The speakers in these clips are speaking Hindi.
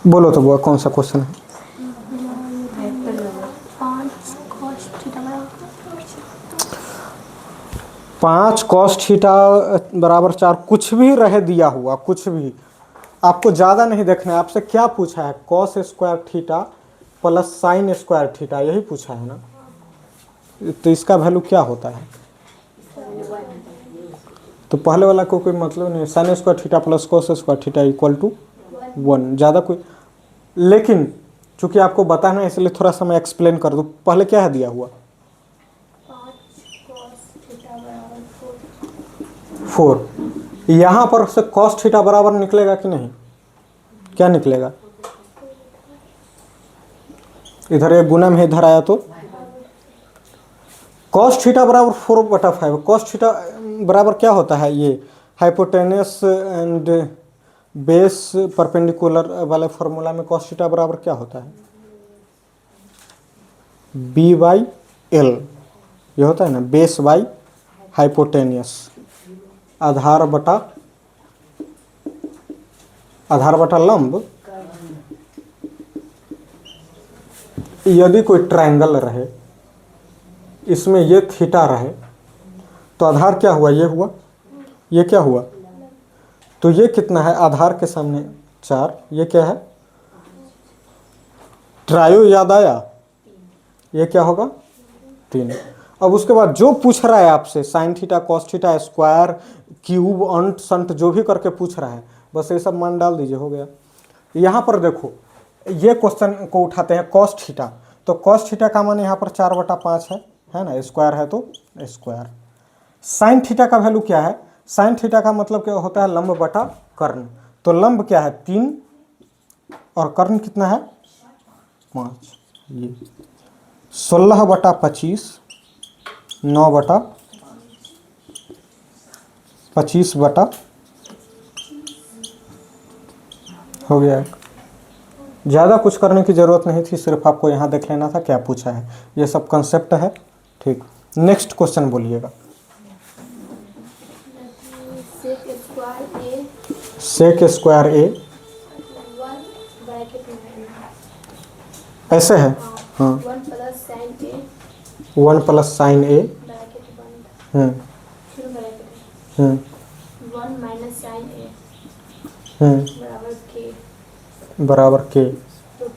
बोलो तो वो कौन सा क्वेश्चन है? 5 cos थीटा बराबर 4, कुछ भी रहे दिया हुआ, कुछ भी आपको ज़्यादा नहीं देखना है। आपसे क्या पूछा है? cos square theta plus sign square theta, यही पूछा है ना। तो इसका वैल्यू क्या होता है? तो पहले वाला को कोई मतलब नहीं, sine square theta plus cos square theta equal to 1, ज़्यादा कोई। लेकिन चूंकि आपको बताना है इसलिए थोड़ा सा मैं एक्सप्लेन कर दूं। पहले क्या है दिया हुआ? 4। यहाँ पर से cos थीटा बराबर निकलेगा कि नहीं? क्या निकलेगा? इधर एक गुना में इधर आया तो cos थीटा बराबर 4/5। cos थीटा बराबर क्या होता है? ये हाइपोटेनस एंड बेस परपेंडिकुलर वाले फॉर्मूला में cos थीटा बराबर क्या होता है? B/L, ये होता है ना, बेस बाई हाइपोटेनियस, आधार बटा लंब। यदि कोई ट्रायंगल रहे, इसमें ये थीटा रहे, तो आधार क्या हुआ? ये हुआ, ये क्या हुआ? तो ये कितना है? आधार के सामने 4, ये क्या है? ट्रायो याद आया? ये क्या होगा? 3। अब उसके बाद जो पूछ रहा है आपसे sine theta cos theta square cube अंट संट जो भी करके पूछ रहा है, बस ये सब मान डाल दीजिए, हो गया। यहाँ पर देखो, ये क्वेश्चन को उठाते हैं कॉस थीटा, तो कॉस थीटा का मान यहाँ पर 4/5 है ना, स्क्वायर है तो स्क्वायर। साइन थीटा का वैल्यू क्या है? साइन थीटा का मतलब क्या होता है? लंब बटा कर्ण। तो लंब क्या है? 3 और कर्ण कितना है? 5। ये 16/25, 9/25 हो गया। ज़्यादा कुछ करने की ज़रूरत नहीं थी, सिर्फ आपको यहाँ देख लेना था क्या पूछा है। ये सब कंसेप्ट है, ठीक। नेक्स्ट क्वेश्चन बोलिएगा। सेक स्क्वायर ए ऐसे है, हाँ, 1 प्लस साइन ए, 1 माइनस साइन ए बराबर के। तो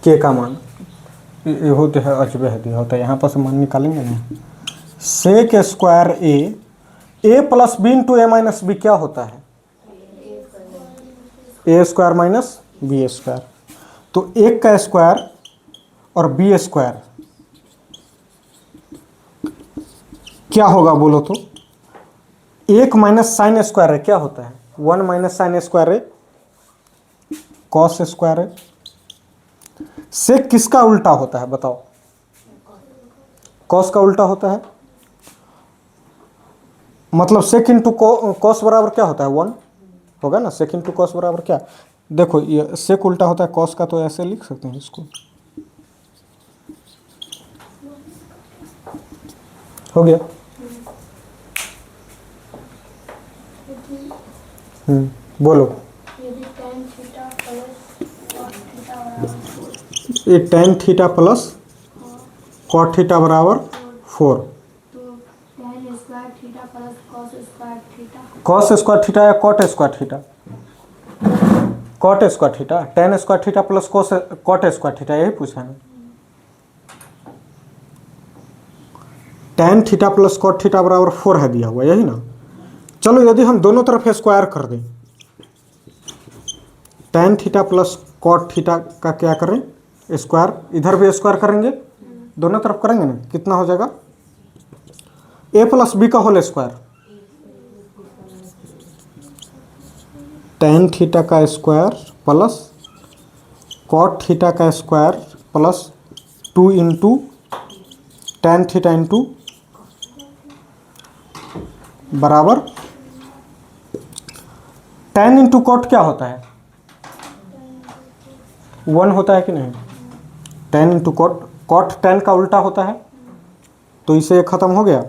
के का मान ये होते है अजबहदी होता है, यहाँ पर से मान निकालेंगे ना। सेक स्क्वायर ए प्लस बी इंटू ए माइनस बी क्या होता है? ए स्क्वायर माइनस बी स्क्वायर। तो 1 का स्क्वायर और बी स्क्वायर क्या होगा बोलो तो? 1 माइनस साइन स्क्वायर है, क्या होता है? 1 माइनस साइन स्क्वायर है कॉस स्क्वायर है। सेक किसका उल्टा होता है बताओ? कॉस का उल्टा होता है। मतलब सेक इंटू कॉस बराबर क्या होता है? 1 होगा ना। सेक इंटू कॉस बराबर क्या? देखो ये सेक उल्टा होता है कॉस का, तो ऐसे लिख सकते हैं इसको, हो गया। बोलो। ये tan theta plus cot theta बराबर 4, कॉस स्क्वायर थीटा या cot square theta? Cot square theta. Tan square theta plus cot square theta, यही पूछा है। Tan theta plus cot theta बराबर 4 है दिया हुआ, यही ना। चलो यदि हम दोनों तरफ स्क्वायर कर दें, tan theta plus cot theta का क्या करें? स्क्वायर। इधर भी स्क्वायर करेंगे, दोनों तरफ करेंगे ना, कितना हो जाएगा? ए प्लस बी का होल स्क्वायर। टेन थीटा का स्क्वायर प्लस कॉट थीटा का square plus 2 into tan theta into बराबर टेन इंटू कॉट क्या होता है? 1 होता है कि नहीं? टेन इंटू कॉट, कॉट 10 का उल्टा होता है, तो इसे एक खत्म हो गया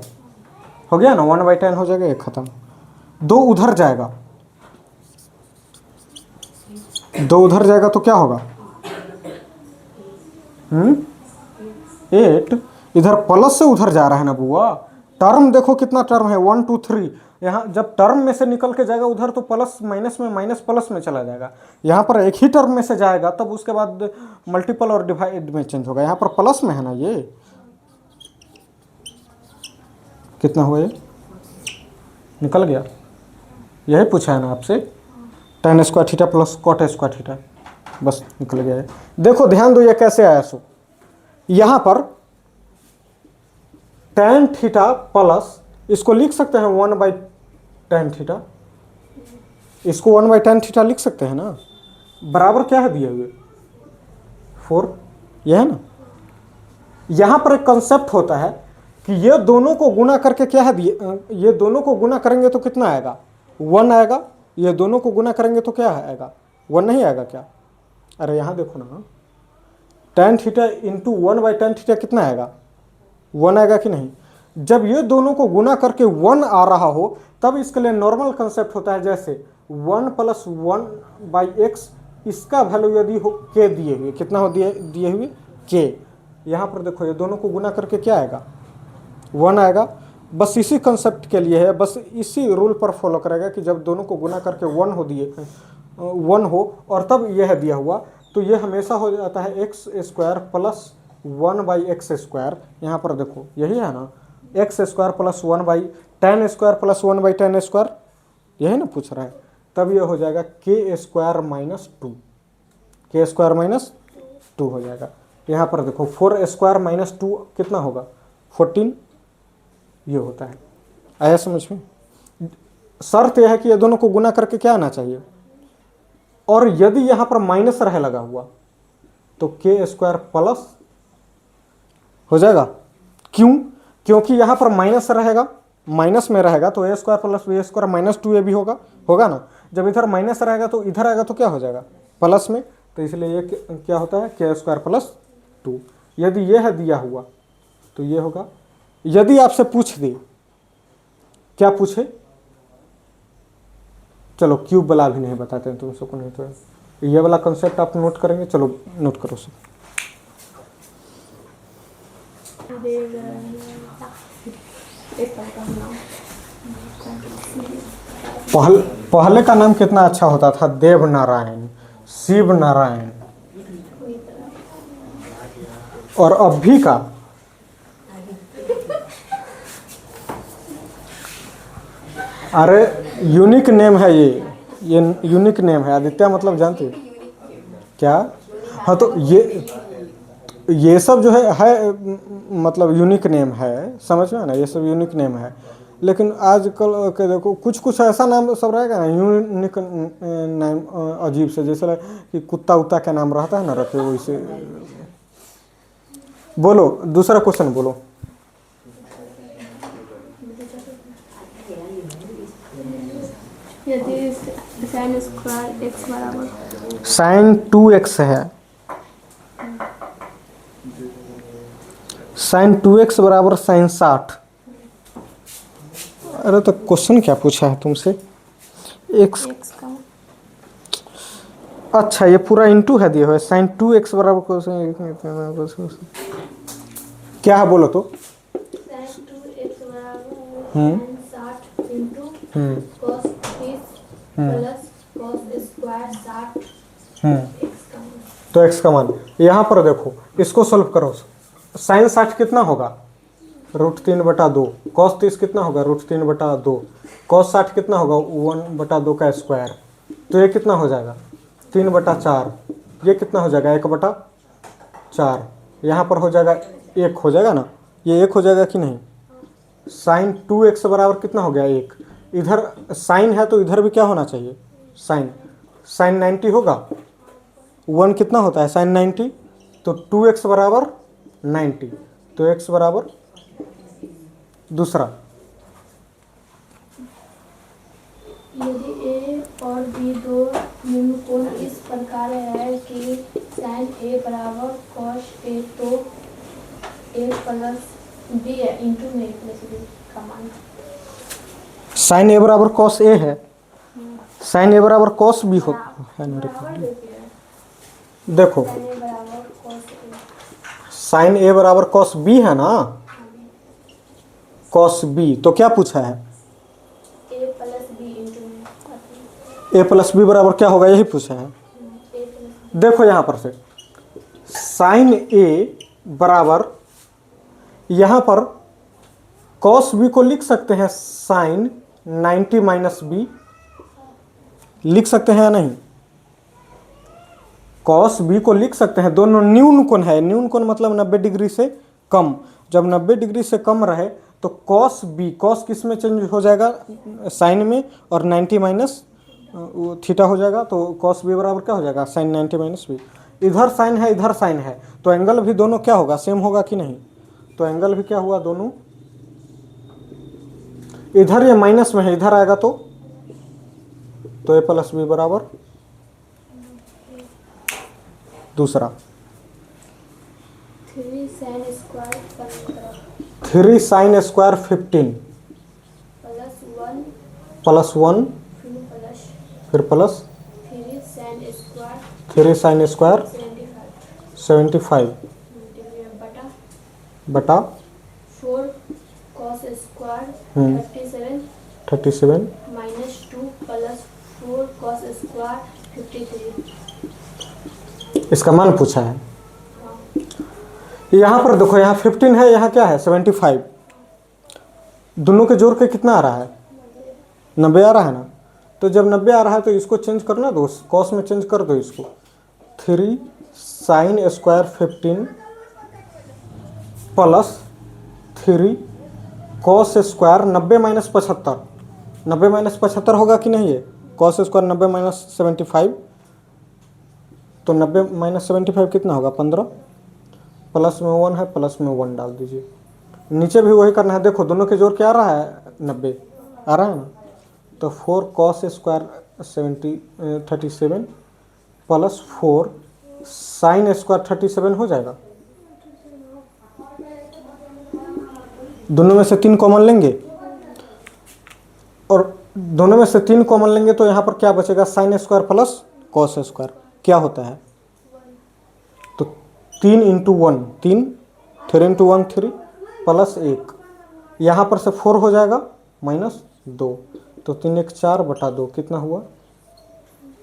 ना, 1/10 हो जाएगा, एक खत्म। 2 उधर जाएगा 2 उधर जाएगा तो क्या होगा? 8। इधर प्लस से उधर जा रहा है ना बुआ। टर्म देखो कितना टर्म है, 1 2 3। यहाँ जब टर्म में से निकल के जाएगा उधर तो प्लस माइनस में, माइनस प्लस में चला जाएगा। यहाँ पर एक ही टर्म में से जाएगा तब उसके बाद मल्टीपल और डिवाइड में चेंज होगा। यहाँ पर प्लस में है ना, ये कितना हुआ, ये निकल गया। यही पूछा है ना आपसे, tan square theta plus cot square theta, बस निकल गया है। देखो ध्यान दो ये कैसे आया। सो यहाँ पर tan थीटा प्लस, इसको लिख सकते हैं 1/tan थीटा, इसको 1/tan थीटा लिख सकते हैं ना। बराबर क्या है दिए हुए? 4, यह है ना। यहाँ पर एक कंसेप्ट होता है कि ये दोनों को गुना करके क्या है दिए, ये दोनों को गुना करेंगे तो कितना आएगा? 1 आएगा। ये दोनों को गुना करेंगे तो क्या आएगा? 1 नहीं आएगा क्या? अरे यहाँ देखो ना, tan theta into 1/tan theta कितना आएगा? 1 आएगा कि नहीं? जब ये दोनों को गुना करके 1 आ रहा हो तब इसके लिए नॉर्मल कंसेप्ट होता है, जैसे 1 + 1/x, इसका वैल्यू यदि हो k दिए हुए, कितना हो दिए हुए k। यहाँ पर देखो ये दोनों को गुना करके क्या आएगा? 1 आएगा। बस इसी कंसेप्ट के लिए है, बस इसी रूल पर फॉलो करेगा कि जब दोनों को गुना करके 1 हो और तब यह दिया हुआ तो ये हमेशा हो जाता है x² + 1/x²। यहाँ पर देखो यही है ना, x² + 1/tan² + 1/tan², यही ना पूछ रहा है। तब ये हो जाएगा k² - 2, k² - 2 हो जाएगा। यहाँ पर देखो 4² - 2 कितना होगा? 14, ये होता है। आया समझ में? शर्त यह है कि ये दोनों को गुना करके क्या आना चाहिए, और यदि यहाँ पर माइनस रहे लगा हुआ तो k² प्लस हो जाएगा। क्यों? क्योंकि यहाँ पर माइनस रहेगा, माइनस में रहेगा तो a² + b² - 2a भी होगा ना। जब इधर माइनस रहेगा तो इधर आएगा तो क्या हो जाएगा? प्लस में। तो इसलिए ये क्या होता है? k² + 2। यदि ये है दिया हुआ तो ये होगा। यदि आपसे पूछ दे, क्या पूछे? चलो क्यूब वाला भी नहीं बताते हैं तुम सबको, नहीं तो ये वाला कंसेप्ट आप नोट करेंगे। चलो नोट करो सब। पहले का नाम कितना अच्छा होता था, देव नारायण, शिव नारायण। और अभी का अरे यूनिक नेम है ये यूनिक नेम है। आदित्य मतलब जानते हो क्या? हाँ तो ये सब जो है मतलब यूनिक नेम है, समझ में ना, ये सब यूनिक नेम है। लेकिन आजकल के देखो कुछ ऐसा नाम सब रहेगा ना यूनिक नाम, अजीब से, जैसे कि कुत्ता उत्ता का नाम रहता है ना रखे वैसे। बोलो दूसरा क्वेश्चन बोलो। यदि sin स्क्वायर x बराबर sin 2x है, sin 2x बराबर sin 60। अरे तो क्वेश्चन क्या पूछा है तुमसे? x का अच्छा ये पूरा इंटू है दिया हुआ है। sin 2x बराबर क्या है बोलो तो? sin 2x बराबर sin 60 into cos 30 plus cos square 60 x का मान। तो x का मान यहाँ पर देखो, इसको सोल्व करो। sin 60 कितना होगा? √3/2। cos 30 कितना होगा? √3/2। cos 60 कितना होगा? 1/2 का स्क्वायर। तो ये कितना हो जाएगा? 3/4। ये कितना हो जाएगा? 1/4। यहाँ पर हो जाएगा 1 हो जाएगा ना, ये 1 हो जाएगा कि नहीं? sin 2x बराबर कितना हो गया? 1। इधर साइन है तो इधर भी क्या होना चाहिए? sin 90 होगा। 1 कितना होता है? sin 90। तो 2x बराबर 90। तो x बराबर दूसरा। यदि a और b दो निम्न कोण इस प्रकार है कि sin a बराबर cos a, तो a प्लस b इंटू में प्लस b का मान। sin a बराबर cos a है, sin a बराबर cos b हो है ना। देखो साइन ए बराबर कॉस ए। साइन ए बराबर कॉस बी है ना, कॉस बी, तो क्या पूछा है? ए प्लस बी इंटू में ए प्लस बी बराबर क्या होगा, यही पूछा है। ए प्लस देखो यहां पर से साइन ए बराबर, यहां पर कॉस बी को लिख सकते हैं साइन 90 माइनस बी, लिख सकते हैं या नहीं? कॉस बी को लिख सकते हैं, दोनों न्यून कोण है, न्यून कोण मतलब 90 डिग्री से कम। जब 90 डिग्री से कम रहे तो कॉस बी, कॉस किस में चेंज हो जाएगा, साइन में, और 90 माइनस थीटा हो जाएगा, तो कॉस बी बराबर क्या हो जाएगा, साइन 90 माइनस बी। इधर साइन है इधर साइन है, तो एंगल भी दोनों क्या होगा, सेम होगा कि नहीं? तो एंगल भी क्या हुआ, दोनों इधर ये माइनस में है, इधर आएगा तो ए प्लस बी बराबर, दूसरा 3 sine square 15 3 sine square 15 plus 1 plus 1 फिर प्लस फिर प्लस 3 साइन स्क्वायर 75 डिवाइड बटा 4 cos square 37 minus 2 plus 4 cos square 53। इसका मान पूछा है। हाँ, यहाँ पर देखो, यहाँ 15 है, यहाँ क्या है 75, दोनों के जोड़ के कितना आ रहा है, 90 आ रहा है ना। तो जब 90 आ रहा है तो इसको चेंज करना दो, कॉस में चेंज कर दो इसको, 3 sine square 15 plus 3 cos square 90 minus 75, 90 minus 75 होगा कि नहीं, है कॉस स्क्वायर 90 माइनस 75, तो 90 माइनस 75 कितना होगा 15, प्लस में 1 है, प्लस में 1 डाल दीजिए, नीचे भी वही करना है। देखो दोनों के जोड़ क्या आ रहा है, 90 आ रहा है ना, तो 4 cos square 37 plus 4 sine square 37 हो जाएगा। दोनों में से 3 कॉमन लेंगे, और दोनों में से 3 कॉमन लेंगे तो यहाँ पर क्या बचेगा, sine square plus cos square क्या होता है, तो 3 इंटू 1 3, 3 इंटू 1 3 प्लस 1, यहाँ पर से 4 हो जाएगा माइनस 2, तो 3 1 4 बटा 2 कितना हुआ,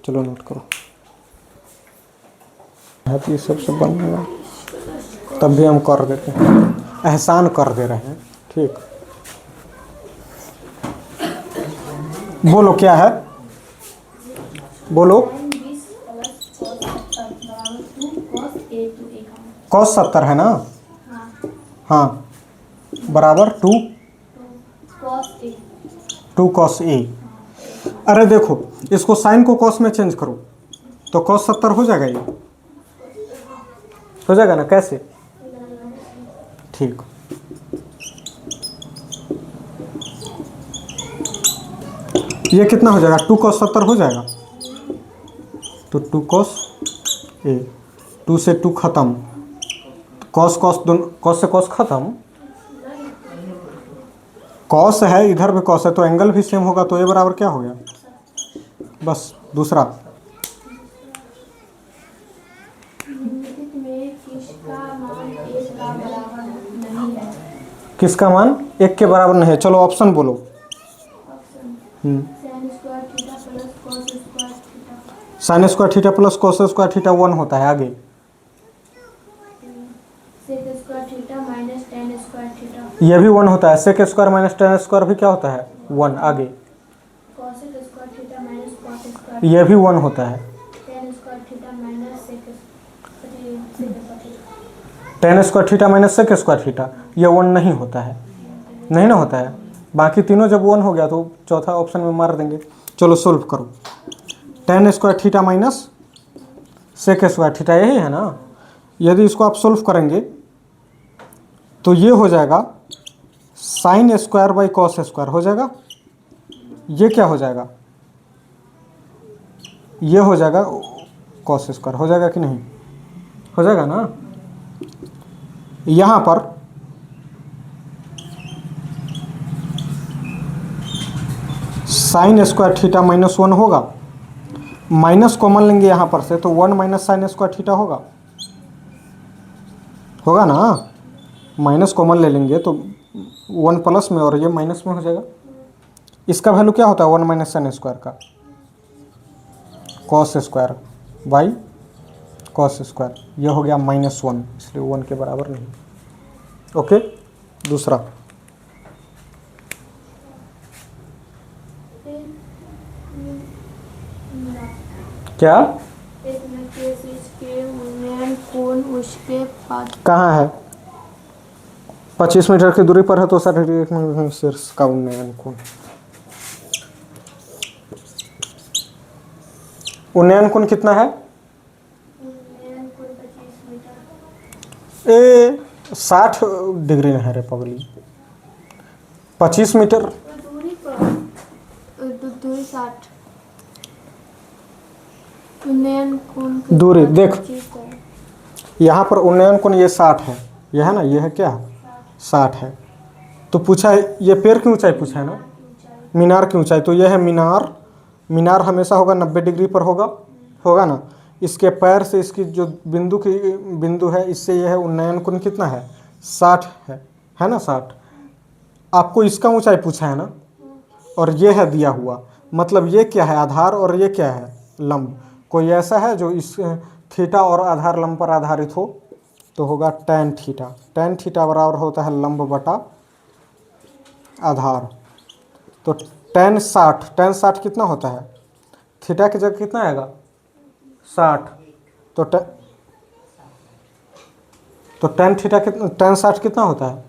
चलो नोट करो। है तो ये सबसे बनेगा, तब भी हम कर देते हैं, एहसान कर दे रहे हैं, ठीक। बोलो क्या है, बोलो। कॉस 70 है ना, हाँ बराबर 2 कॉस ए। अरे देखो इसको साइन को कॉस में चेंज करो तो कॉस 70 हो जाएगा, ये हो जाएगा ना, कैसे, ठीक। ये कितना हो जाएगा, 2 कॉस 70 हो जाएगा, तो 2 कॉस ए, 2 से 2 खत्म, कॉस कॉस दोनों, कॉस से कॉस खत्म, कॉस है इधर भी कॉस है, तो एंगल भी सेम होगा, तो ए बराबर क्या हो गया, बस दूसरा। किसका मान 1 के बराबर नहीं है, चलो ऑप्शन बोलो। Sine square theta plus cos square theta 1 होता है, आगे ये भी 1 होता है, sec square minus tan square भी क्या होता है 1, आगे ये भी 1 होता है, tan square theta minus sec square theta, ये 1 नहीं होता है, नहीं ना होता है, बाकी तीनों जब 1 हो गया तो चौथा ऑप्शन में मार देंगे। चलो सोल्व करो, tan square theta minus sec square theta यही है ना, यदि इसको आप सोल्व करेंगे तो ये हो जाएगा sine square by cos square हो जाएगा, ये क्या हो जाएगा, ये हो जाएगा कॉस स्क्वायर, हो जाएगा कि नहीं, हो जाएगा ना। यहाँ पर साइन स्क्वायर थीटा माइनस 1 होगा, माइनस कॉमन लेंगे यहाँ पर से तो 1 माइनस साइन स्क्वायर थीटा होगा, होगा ना। माइनस कॉमन ले लेंगे तो 1 प्लस में और ये माइनस में हो जाएगा। इसका वैल्यू क्या होता है 1 माइनस साइन स्क्वायर का? Cos square by cos square, यह हो गया -1, इसलिए 1 के बराबर नहीं। ओके, दूसरा क्या एक मैट्रिक्स के उन्नयन कोण उसके बाद कहाँ है? 25 मीटर की दूरी पर है तो 60 शीर्ष का उन्नयन कोण। उन्नयन कोण कितना है? उन्नयन कोण 25 मीटर। 60 डिग्री है रे पगली। 25 मीटर दूरी पर दूरी 60। उन्नयन कोण के दूरी बाद देख, 25 है। यहाँ पर उन्नयन कोण ये 60 है, यह है ना, यह है क्या 60 है। तो पूछा है ये पेड़ की ऊंचाई पूछा है ना, मीनार की ऊंचाई, तो यह है मीनार। मीनार हमेशा होगा 90 डिग्री पर होगा, होगा ना। इसके पैर से इसकी जो बिंदु है इससे यह है उन्नयन कोण कितना है 60 है ना 60। आपको इसका ऊंचाई पूछा है ना, और ये है दिया हुआ, मतलब ये क्या है आधार और ये क्या है लंब। कोई ऐसा है जो इस थीटा और आधार लंब पर आधारित हो, तो होगा tan थीटा। tan थीटा बराबर होता है लंब बटा आधार। तो tan 60 कितना होता है? थीटा की जगह कितना आएगा 60, तो tan थीटा कितना, tan 60 कितना होता है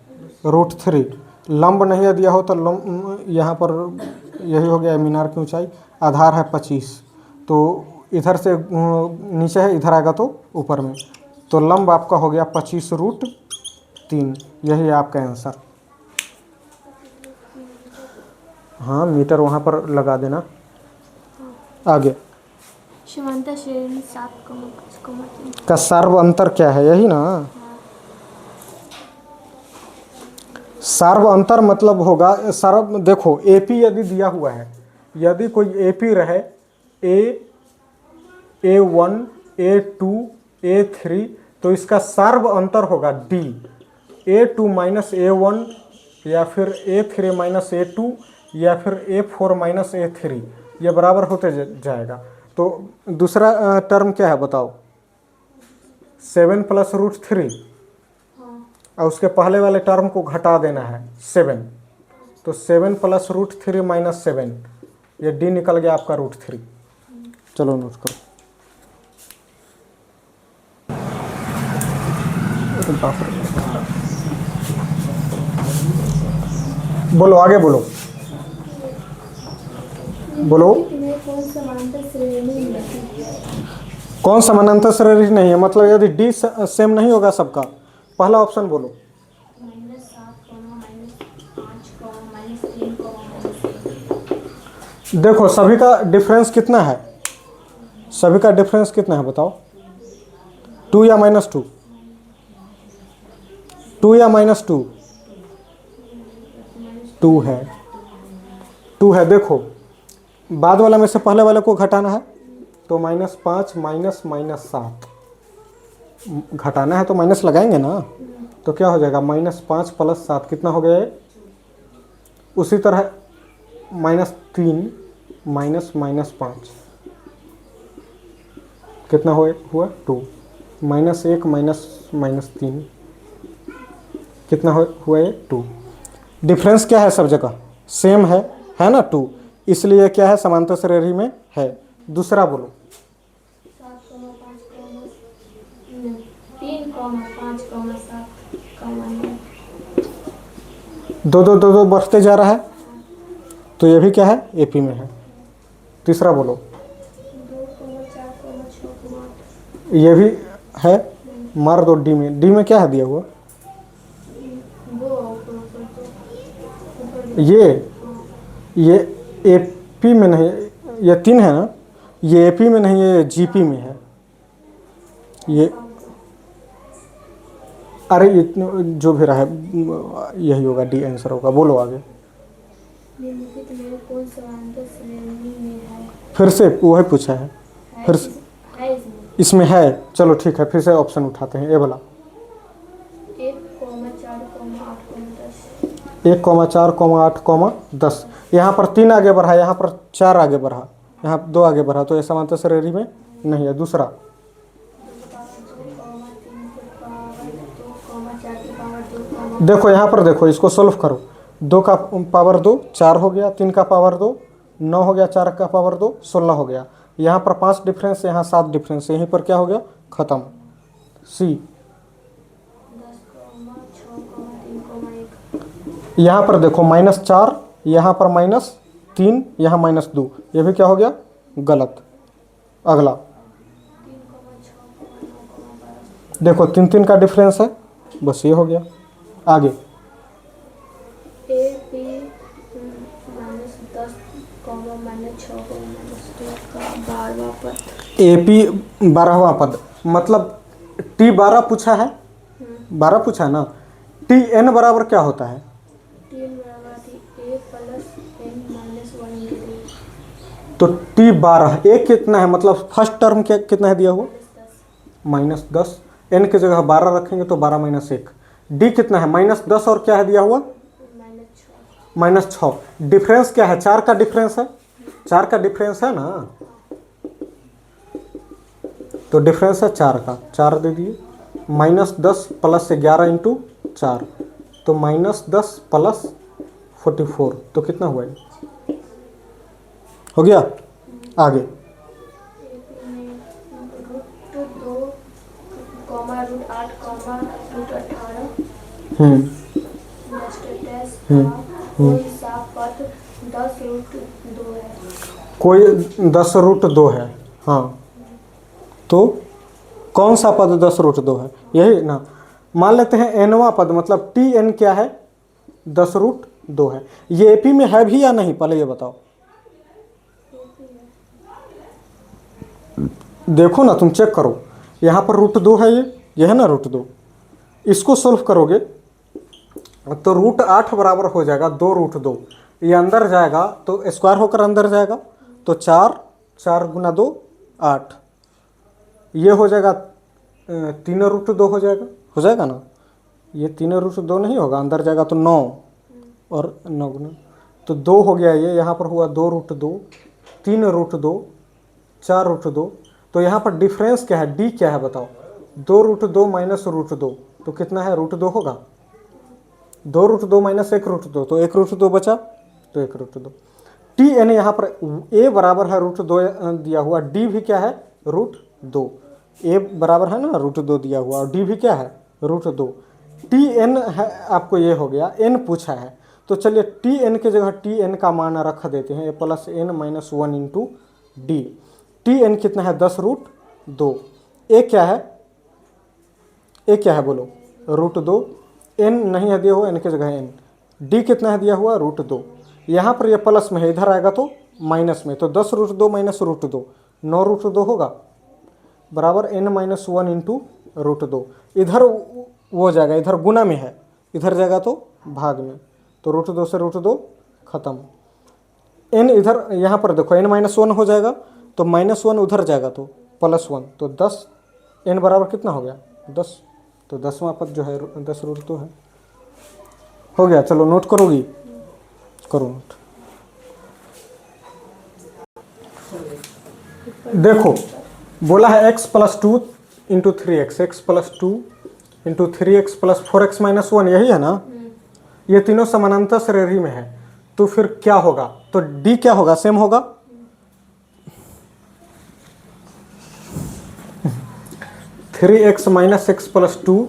√3। लंब नहीं दिया हो तो लंब यहाँ पर यही हो गया मीनार की ऊंचाई। आधार है 25, तो इधर से नीचे है, इधर आएगा तो ऊपर में, तो लंब आपका हो गया 25√3। यही है आपका आंसर। हाँ, मीटर वहाँ पर लगा देना। आगे समांतर श्रेणी 7,5,3 का सार्व अंतर क्या है, यही ना। सार्व अंतर मतलब होगा सार्व, देखो एपी यदि दिया हुआ है, यदि कोई एपी रहे A1 A2 A3, तो इसका सार्व अंतर होगा D। A2 माइनस A1 या फिर A3 माइनस A2 या फिर A4 माइनस A3, ये बराबर होते जाएगा। तो दूसरा टर्म क्या है बताओ? 7 प्लस √3, और उसके पहले वाले टर्म को घटा देना है 7, तो 7 प्लस √3 माइनस 7, ये D निकल गया आपका √3। चलो नोट करो। बोलो आगे बोलो, बोलो। कौन समांतर श्रेणी नहीं है? कौन समानांतर श्रेणी नहीं है मतलब यदि डी सेम नहीं होगा सबका। पहला ऑप्शन बोलो। -7, -5, -3, देखो सभी का डिफरेंस कितना है, सभी का डिफरेंस कितना है बताओ? 2 या -2? 2 या -2? 2 है, 2 है। देखो बाद वाला में से पहले वाले को घटाना है, तो -5 -7 घटाना है तो माइनस लगाएंगे ना, तो क्या हो जाएगा -5 + 7 कितना हो गया ये? उसी तरह -3 -5 कितना हुआ 2, -1 -3 कितना हुआ ये 2। डिफरेंस क्या है सब जगह सेम है ना 2, इसलिए क्या है समांतर श्रेणी में है। दूसरा बोलो। 2 बढ़ते जा रहा है, तो ये भी क्या है एपी में है। तीसरा बोलो। 2,4,6,8 ये भी है, मार दो डी में। डी में क्या है दिया हुआ? ये एपी में नहीं, ये 3 है ना, ये एपी में नहीं, ये जीपी में है। ये अरे जो भी रहा है यही होगा, डी आंसर होगा। बोलो आगे। निम्नलिखित में कौन समांतर श्रेणी में है? फिर से वही पूछा है। फिर है इसमें इसमें है, चलो ठीक है, फिर से ऑप्शन उठाते हैं। ए वाला 1,4,8,10 1,4,8,10 यहाँ पर 3 आगे बढ़ा, यहाँ पर 4 आगे बढ़ा, यहाँ 2 आगे बढ़ा, तो ये समांतर श्रेणी में नहीं है। दूसरा 2 4 की पावर 2 देखो यहाँ पर देखो, इसको सोल्व करो। 2 का पावर 2 4 हो गया, 3 का पावर 2 9 हो गया, 4 का पावर 2 16 हो गया। यहाँ पर 5 डिफरेंस, यहाँ 7 डिफरेंस, यहीं पर क्या हो गया, खत्म। सी 10, 6, 3, 1 यहाँ पर देखो -4, यहाँ पर -3, यहाँ -2, ये भी क्या हो गया, गलत। अगला 3, 6, 9, 12 देखो 3 का डिफरेंस है, बस ये हो गया। आगे AP -10, -6, -2 का 12वां पद। AP 12वां पद, मतलब T12 पूछा है, 12 पूछा है ना। TN बराबर क्या होता है, तीन बराबर थी A + N - 1 × 3 तो T12 A कितना है, मतलब फर्स्ट टर्म क्या कितना है दिया हुआ, -10। N की जगह 12 रखेंगे तो 12 - 1। D कितना है, -10 और क्या है दिया हुआ, -6। डिफरेंस क्या है, 4 का डिफरेंस है, 4 का डिफरेंस है ना, तो डिफरेंस है 4 का, 4 दे दिए। -10 + 11 × 4, तो -10 + 44, तो कितना हुआ ये, हो गया। आगे √2, √8, √18 हम्म टेस्ट हम्म, कोई सा पद 10 √2 है। कोई 10√2 है, हाँ, तो कौन सा पद 10√2 है, यही ना। मान लेते हैं एनवा पद, मतलब TN क्या है, 10√2 है। ये AP में है भी या नहीं, पहले ये बताओ। देखो ना, तुम चेक करो, यहाँ पर √2 है, ये है ना √2। इसको सोल्व करोगे तो √8 बराबर हो जाएगा 2√2, ये अंदर जाएगा तो स्क्वायर होकर अंदर जाएगा, तो 4 4 × 2 8, ये हो जाएगा 3√2 हो जाएगा ना। ये 3√2 नहीं होगा, अंदर जाएगा तो 9 और 9 गुना तो 2 हो गया। ये यहाँ पर हुआ 2√2, 3√2, 4√2। तो यहाँ पर डिफरेंस क्या है, D क्या है बताओ, 2√2 - √2, तो कितना है, √2 होगा। 2√2 - 1√2, तो 1√2 बचा, तो 1√2। TN यहाँ पर A बराबर है √2 दिया हुआ, D भी क्या है, √2। A बराबर है ना √2 दिया हुआ, और D भी क्या है, √2। TN है, आपको ये हो गया, N पूछा है, तो चलिए TN के जगह TN का मान रख देते हैं, A + N - 1 × D। TN कितना है, 10√2। A क्या है, A क्या है बोलो, √2। N नहीं है दिया हुआ, N की जगह N। D कितना है दिया हुआ, √2। यहाँ पर ये प्लस में है, इधर आएगा तो माइनस में, तो 10√2 - √2 9√2 होगा, बराबर N - 1 × √2। इधर वो जाएगा, इधर गुना में है, इधर जाएगा तो भाग में, तो √2 से √2 खत्म। N इधर, यहाँ पर देखो N - 1 हो जाएगा, तो -1 उधर जाएगा तो +1, तो 10। N बराबर कितना हो गया, 10, तो 10वां पद जो है 10√2 है। हो गया, चलो नोट करोगी, करो नोट। देखो बोला है x + 2 × 3x, x + 2 × 3x + 4x - 1, यही है ना। ये तीनों समानांतर श्रेणी में है, तो फिर क्या होगा, तो D क्या होगा, सेम होगा। 3x - x + 2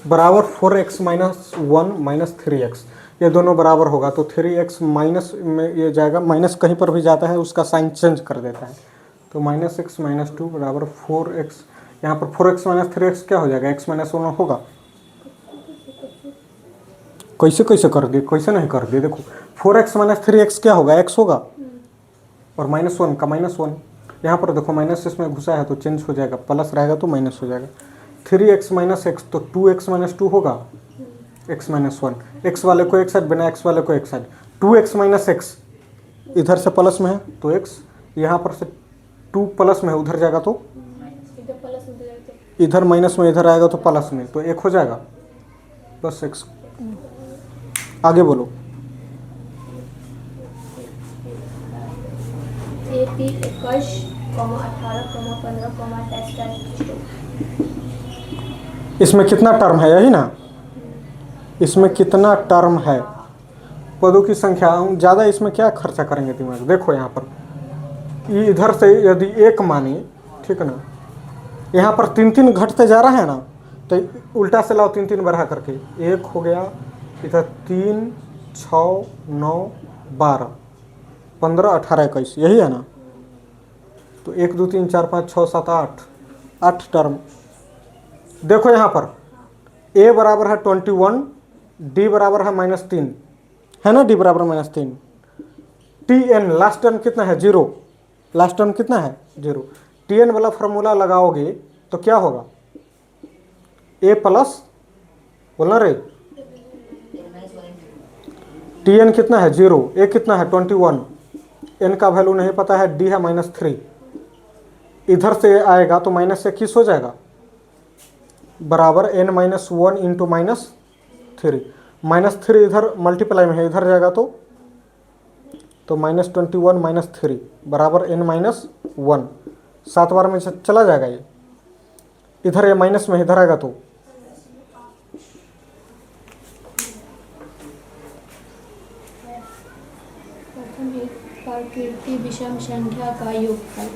बराबर 4x - 1 - 3x, ये दोनों बराबर होगा, तो 3x माइनस में ये जाएगा, माइनस कहीं पर भी जाता है उसका साइन चेंज कर देता है, तो -x - 2 बराबर 4x, यहाँ पर 4x - 3x क्या हो जाएगा, x - 1 होगा। कैसे कैसे कर दिए, कैसे नहीं कर दिए, देखो 4x - 3x क्या होगा, x होगा, और -1 का -1, यहाँ पर देखो माइनस इसमें घुसा है तो चेंज हो जाएगा, प्लस रहेगा तो माइनस हो जाएगा। 3x - x, तो 2x - 2 होगा, x - 1, x वाले को एक साइड, बिना x वाले को एक साइड, 2x - x इधर से प्लस में है तो x, यहाँ पर से 2 प्लस में है, उधर जाएगा तो इधर प्लस उधर जाते इधर माइनस में, इधर आएगा तो प्लस में, तो 1 हो जाएगा बस x। आगे बोलो। AP 21, 18, 15, 28। इसमें कितना टर्म है, यही ना, इसमें कितना टर्म है, पदों की संख्या। ज़्यादा इसमें क्या खर्चा करेंगे दिमाग। देखो यहाँ पर इधर से यदि 1 मानिए, ठीक है ना, यहाँ पर 3 घटते जा रहा है ना, तो उल्टा से लाओ 3 बढ़ा करके, 1 हो गया, इधर 3, 6, 9, 12, 15, 18, 21, यही है ना। तो 1, 2, 3, 4, 5, 6, 7, 8 टर्म। देखो यहाँ पर a बराबर है 21, d बराबर है -3, है ना, d बराबर -3, tn लास्ट टर्म कितना है 0, लास्ट टर्म कितना है 0। tn वाला फॉर्मूला लगाओगे तो क्या होगा, a प्लस, बोलना रे, tn कितना है 0, a कितना है 21, n का वैल्यू नहीं पता है, d है -3, इधर से आएगा तो माइनस से किस हो जाएगा, बराबर n -1 इंटू -3, -3 इधर मल्टीप्लाई में है, इधर जाएगा तो -21 -3 बराबर n -1, 7 बार में चला जाएगा ये, इधर ये माइनस में, इधर आएगा तो प्रथम एक प्रकृति विषम संख्या का योगफल।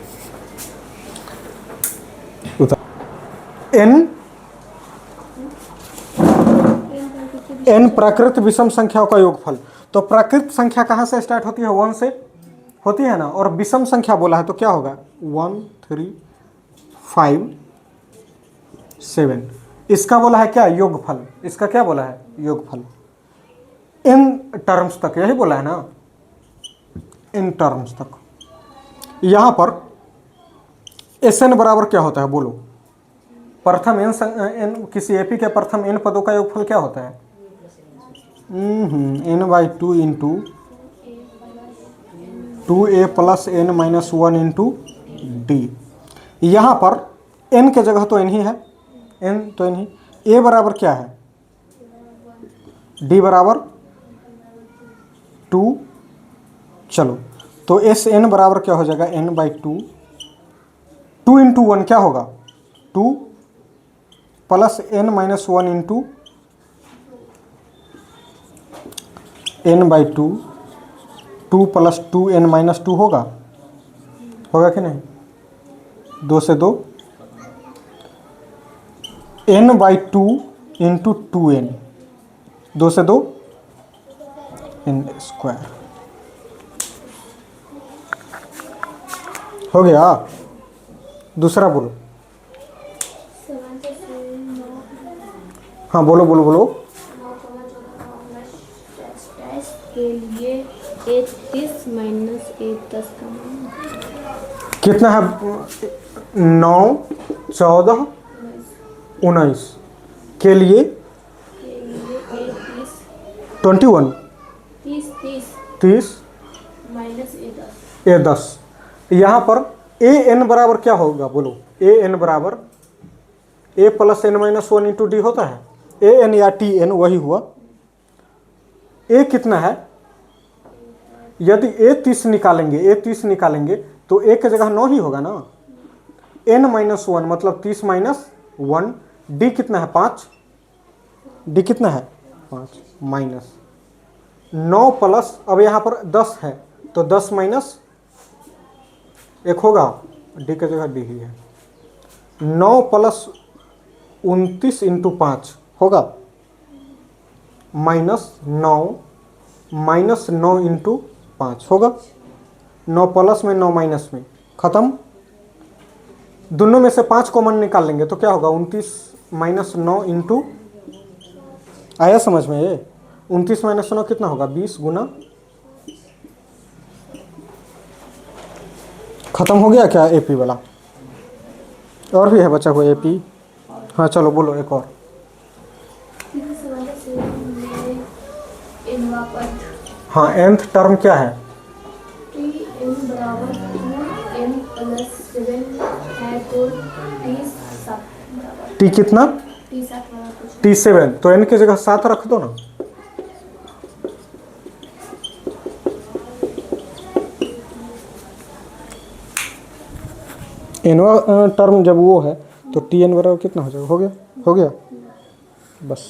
n प्राकृत विषम संख्याओं का योगफल। तो प्राकृत संख्या कहाँ से स्टार्ट होती है, 1 से होती है ना, और विषम संख्या बोला है तो क्या होगा 1, 3, 5, 7, इसका बोला है क्या, योगफल। इसका क्या बोला है, योगफल। इन टर्म्स तक, यही बोला है ना, इन टर्म्स तक। यहां पर Sn बराबर क्या होता है बोलो, प्रथम n किसी एपी के प्रथम n पदों का योगफल क्या होता है, n/2 into 2a plus n -1 into D. यहाँ पर n के जगह तो n ही है, n तो n ही, a बराबर क्या है, d बराबर 2, चलो तो Sn बराबर क्या हो जाएगा, n/2, 2 इंटू 1 क्या होगा 2 plus n -1 into n/2, 2 plus 2n -2 होगा कि नहीं, 2 से 2, n/2 इंटू 2n, 2 से 2 n स्क्वायर हो गया। दूसरा बोलो, हाँ बोलो बोलो बोलो। के लिए A30 माइनस A10 का मान कितना है, 9, 14, 19 के लिए A30 21, 30 माइनस A10। यहाँ पर an बराबर क्या होगा बोलो, an बराबर a plus n -1 into D होता है, an या tn वही हुआ। a कितना है, यदि a30 निकालेंगे तो a की जगह 9 ही होगा ना, n -1 मतलब 30 -1, d कितना है 5, d कितना है 5 माइनस 9 प्लस, अब यहाँ पर 10 है तो 10 माइनस 1 होगा, d की जगह d ही है, 9 प्लस 29 इंटू 5 होगा -9 इंटू 5 होगा, 9 प्लस में 9 माइनस में, खत्म। दोनों में से 5 कॉमन निकाल लेंगे तो क्या होगा 29 - 9 इंटू, आया समझ में ये, 29 - 9 कितना होगा 20 गुना, खत्म हो गया क्या एपी वाला, और भी है बचा हुआ एपी, हाँ चलो बोलो एक और। पद हाँ nth टर्म क्या है, n बराबर 2n 7 है तो टी 7 बराबर टी कितना? टी 7 बराबर कुछ T7, तो n की जगह 7 रख दो ना। nवा टर्म जब वो है तो Tn बराबर कितना हो जाएगा? हो गया, हो गया बस।